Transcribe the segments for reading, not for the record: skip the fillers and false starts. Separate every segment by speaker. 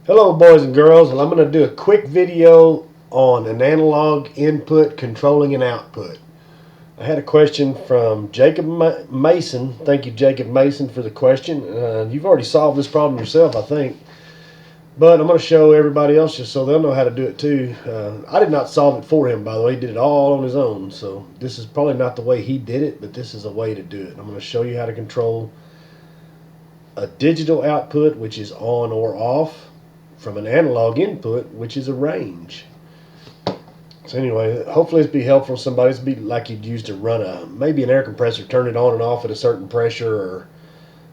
Speaker 1: Hello boys and girls, well I'm going to do a quick video on an analog input controlling an output. I had a question from Jacob Mason. Thank you Jacob Mason for the question. You've already solved this problem yourself I think, but I'm going to show everybody else just so they'll know how to do it too. I did not solve it for him, by the way. He did it all on his own, so this is probably not the way he did it, but this is a way to do it. I'm going to show you how to control a digital output, which is on or off, from an analog input, which is a range. So anyway, hopefully this be helpful to somebody. This be like you'd use to run maybe an air compressor, turn it on and off at a certain pressure, or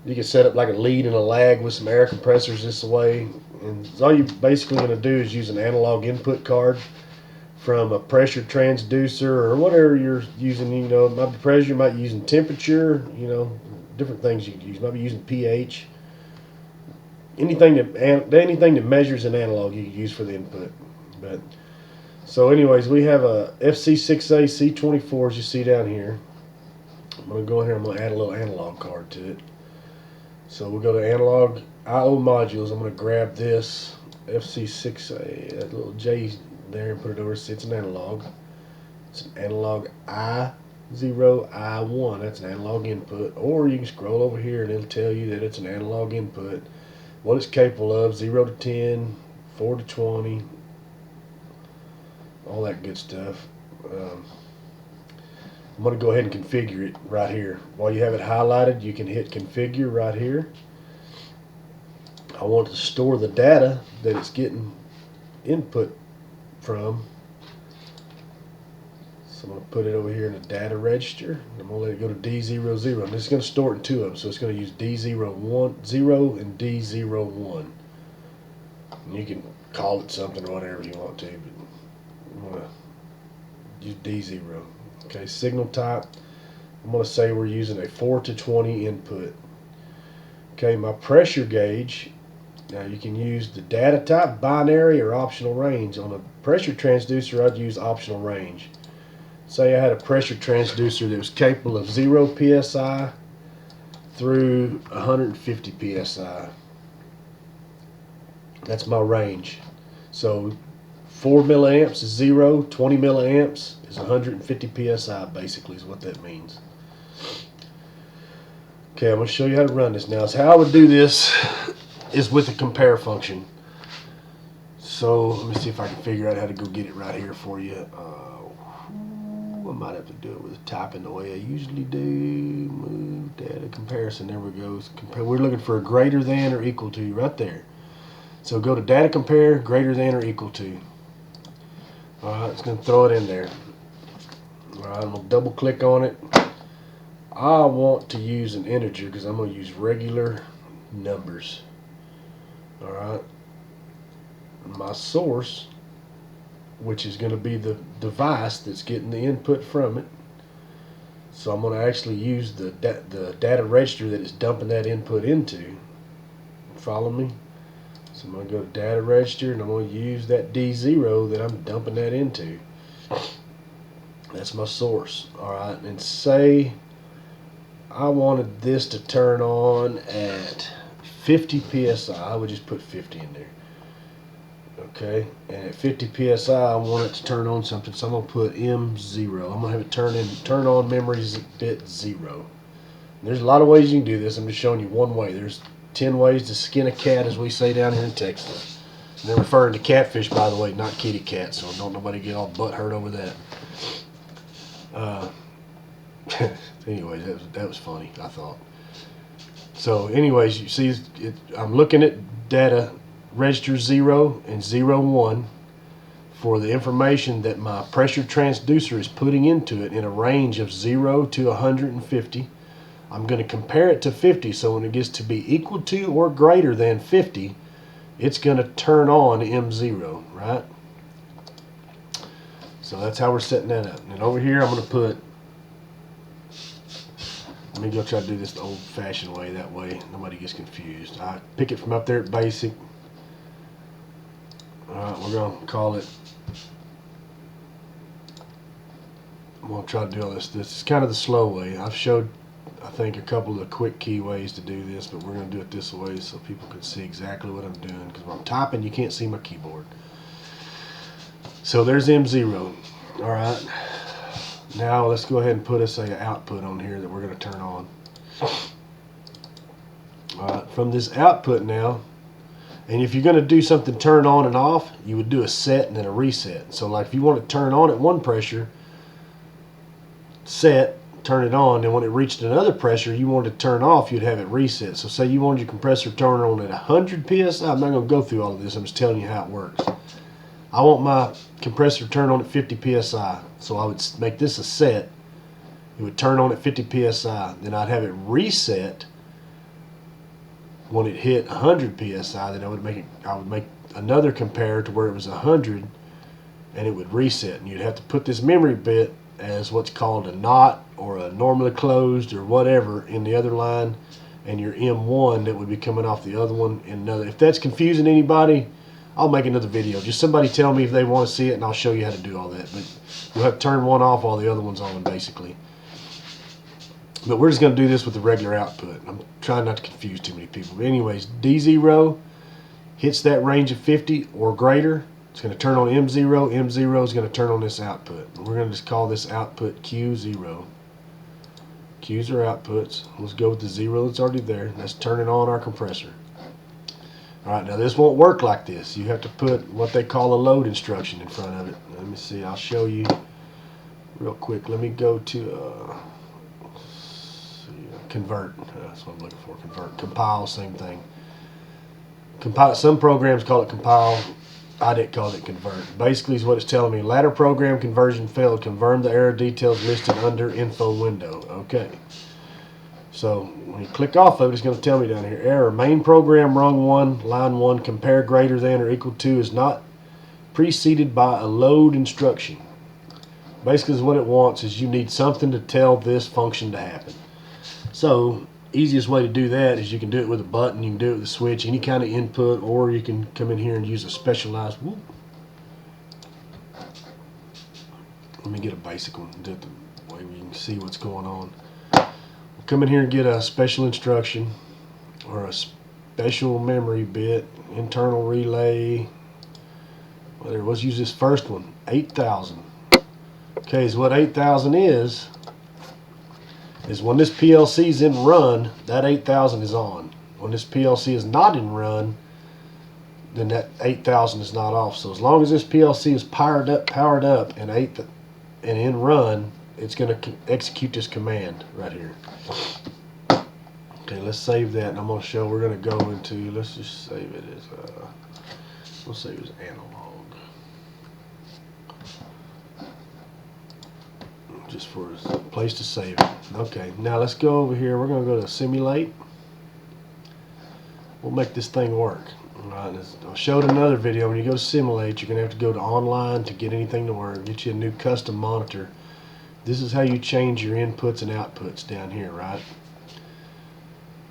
Speaker 1: you can set up like a lead and a lag with some air compressors this way. And all you're basically going to do is use an analog input card from a pressure transducer or whatever you're using. You know, it might be pressure, you might be using temperature, you know, different things you could use. You might be using pH. Anything that measures an analog you can use for the input. But so anyways, we have a FC6A C24 as you see down here. I'm going to go in here, I'm going to add a little analog card to it. So we'll go to analog I/O modules. I'm going to grab this FC6A, that little J there, and put it over. It's an analog. It's an analog I0, I1. That's an analog input. Or you can scroll over here and it'll tell you that it's an analog input. What it's capable of, 0 to 10, 4 to 20, all that good stuff. I'm going to go ahead and configure it right here. While you have it highlighted, you can hit configure right here. I want to store the data that it's getting input from. So I'm going to put it over here in the data register. I'm going to let it go to D00. And this is going to store it in two of them. So it's going to use D0 and D01. And you can call it something or whatever you want to, but I'm going to use D0. Okay, signal type. I'm going to say we're using a 4 to 20 input. Okay, my pressure gauge. Now you can use the data type, binary, or optional range. On a pressure transducer, I'd use optional range. Say I had a pressure transducer that was capable of 0 psi through 150 psi. That's my range. So 4 milliamps is 0, 20 milliamps is 150 psi basically is what that means. Okay, I'm going to show you how to run this now. So how I would do this is with the compare function. So let me see if I can figure out how to go get it right here for you. I might have to do it with typing the way I usually do. Move data comparison. There we go. We're looking for a greater than or equal to right there. So go to data compare, greater than or equal to. Alright, it's going to throw it in there. Alright, I'm going to double click on it. I want to use an integer because I'm going to use regular numbers. Alright. My source, which is going to be the device that's getting the input from it. So I'm going to actually use the data register that it's dumping that input into. Follow me? So I'm going to go to data register and I'm going to use that D0 that I'm dumping that into. That's my source. Alright, and say I wanted this to turn on at 50 psi. I would just put 50 in there. Okay, and at 50 psi I want it to turn on something, so I'm going to put M0. I'm going to have it turn on memory bit 0. And there's a lot of ways you can do this. I'm just showing you one way. There's 10 ways to skin a cat, as we say down here in Texas. And they're referring to catfish, by the way, not kitty cat, so don't nobody get all butt hurt over that. Anyways, that was funny, I thought. So anyways, you see I'm looking at data register 0 and 01 for the information that my pressure transducer is putting into it in a range of 0 to 150. I'm going to compare it to 50, so when it gets to be equal to or greater than 50, it's going to turn on M0, right? So that's how we're setting that up. And over here I'm going to put, let me go try to do this the old-fashioned way, that way nobody gets confused. I pick it from up there at basic. Alright, we're going to call it, I'm going to try to do all this. This is kind of the slow way. I think, a couple of the quick key ways to do this, but we're going to do it this way so people can see exactly what I'm doing, because when I'm typing you can't see my keyboard. So there's M0. Alright, now let's go ahead and put us an output on here that we're going to turn on. Alright, from this output now, and if you're going to do something turn on and off, you would do a set and then a reset. So like if you want to turn on at one pressure, set, turn it on, and when it reached another pressure you wanted to turn off, you'd have it reset. So say you wanted your compressor turned on at 100 psi. I'm not going to go through all of this, I'm just telling you how it works. I want my compressor turned on at 50 psi, so I would make this a set. It would turn on at 50 psi, then I'd have it reset when it hit 100 psi. Then I would make another compare to where it was 100, and it would reset. And you'd have to put this memory bit as what's called a NOT or a normally closed or whatever in the other line, and your M1 that would be coming off the other one in another. If that's confusing anybody, I'll make another video. Just somebody tell me if they want to see it and I'll show you how to do all that. But you'll have to turn one off while the other one's on, basically. But we're just going to do this with the regular output. I'm trying not to confuse too many people. But anyways, D0 hits that range of 50 or greater. It's going to turn on M0. M0 is going to turn on this output. We're going to just call this output Q0. Q's are outputs. Let's go with the 0 that's already there. That's turning on our compressor. Alright, now this won't work like this. You have to put what they call a load instruction in front of it. Let me see, I'll show you real quick. Let me go to convert. That's what I'm looking for. Convert. Compile, same thing. Compile. Some programs call it compile. IDEC called it convert. Basically is what it's telling me. Ladder program conversion failed. Confirm the error details listed under info window. Okay. So when you click off of it, it's going to tell me down here, error, main program rung 1, line 1, compare greater than or equal to is not preceded by a load instruction. Basically what it wants is you need something to tell this function to happen. So easiest way to do that is you can do it with a button, you can do it with a switch, any kind of input, or you can come in here and use a specialized, let me get a basic one, do it the way we can see what's going on. Come in here and get a special instruction or a special memory bit, internal relay, whatever. Let's use this first one, 8,000. Okay, so what 8,000 is when this PLC is in run, that 8,000 is on. When this PLC is not in run, then that 8,000 is not off. So as long as this PLC is powered up and in run, it's going to execute this command right here. Okay, let's save that, and I'm going to show. We're going to go into. Let's just save it as. We'll save it as analog, just for a place to save it. Okay, now let's go over here. We're going to go to simulate. We'll make this thing work. All right, I showed in another video. When you go to simulate, you're going to have to go to online to get anything to work. Get you a new custom monitor. This is how you change your inputs and outputs down here, right?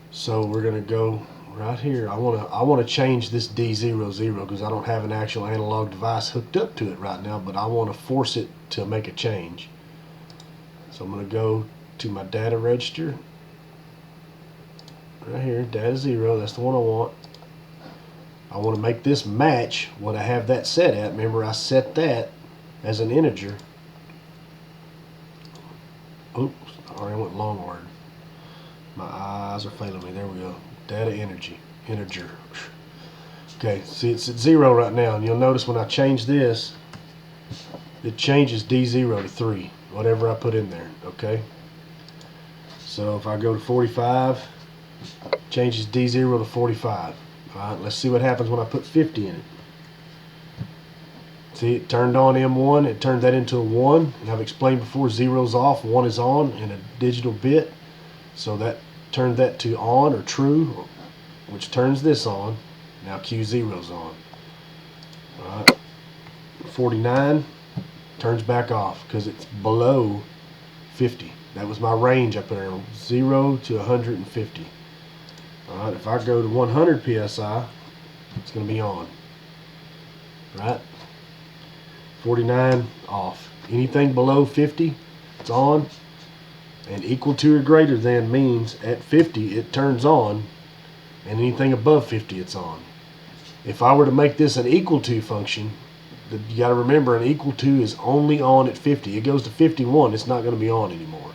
Speaker 1: So we're going to go right here. I want to change this D00 because I don't have an actual analog device hooked up to it right now, but I want to force it to make a change. So I'm going to go to my data register right here, data 0. That's the one I want. I want to make this match what I have that set at. Remember, I set that as an integer. Oops, I already went long word. My eyes are failing me. There we go. Data integer. Okay, see it's at 0 right now, and you'll notice when I change this, it changes D0 to 3, whatever I put in there. Okay. So if I go to 45, changes D0 to 45. All right, let's see what happens when I put 50 in it. See, it turned on M1, it turned that into a 1, and I've explained before, 0's off, 1 is on in a digital bit. So that turned that to on or true, which turns this on. Now Q0's on. Alright. 49 turns back off because it's below 50. That was my range up there, 0 to 150. Alright, if I go to 100 psi, it's going to be on. Right? 49 off. Anything below 50, it's on. And equal to or greater than means at 50 it turns on, and anything above 50 it's on. If I were to make this an equal to function, you got to remember an equal to is only on at 50. It goes to 51, it's not going to be on anymore.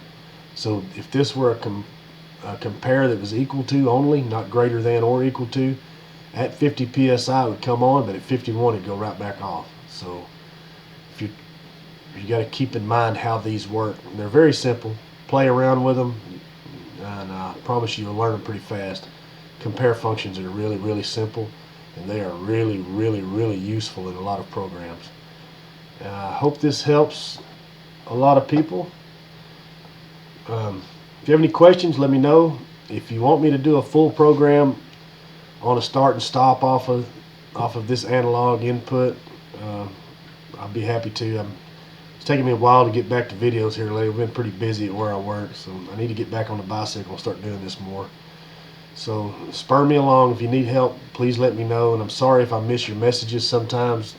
Speaker 1: So if this were a compare that was equal to only, not greater than or equal to, at 50 psi it would come on, but at 51 it'd go right back off. So if you got to keep in mind how these work. They're very simple. Play around with them, and I promise you'll learn them pretty fast. Compare functions are really, really simple, and they are really, really, really useful in a lot of programs. I hope this helps a lot of people. If you have any questions, let me know. If you want me to do a full program on a start and stop off of this analog input, I'll be happy to. It's taking me a while to get back to videos here lately. I've been pretty busy at where I work, so I need to get back on the bicycle and start doing this more. So spur me along. If you need help, please let me know. And I'm sorry if I miss your messages sometimes.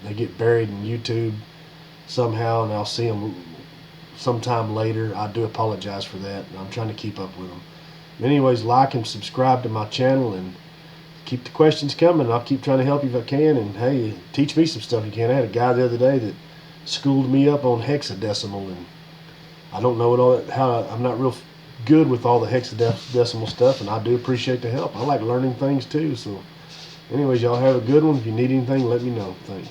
Speaker 1: They get buried in YouTube somehow, and I'll see them sometime later. I do apologize for that. I'm trying to keep up with them. Anyways, like and subscribe to my channel, and keep the questions coming. I'll keep trying to help you if I can. And hey, teach me some stuff you can. I had a guy the other day that schooled me up on hexadecimal, and I don't know I'm not real good with all the hexadecimal stuff, and I do appreciate the help. I like learning things too. So anyways, y'all have a good one. If you need anything, let me know. Thanks.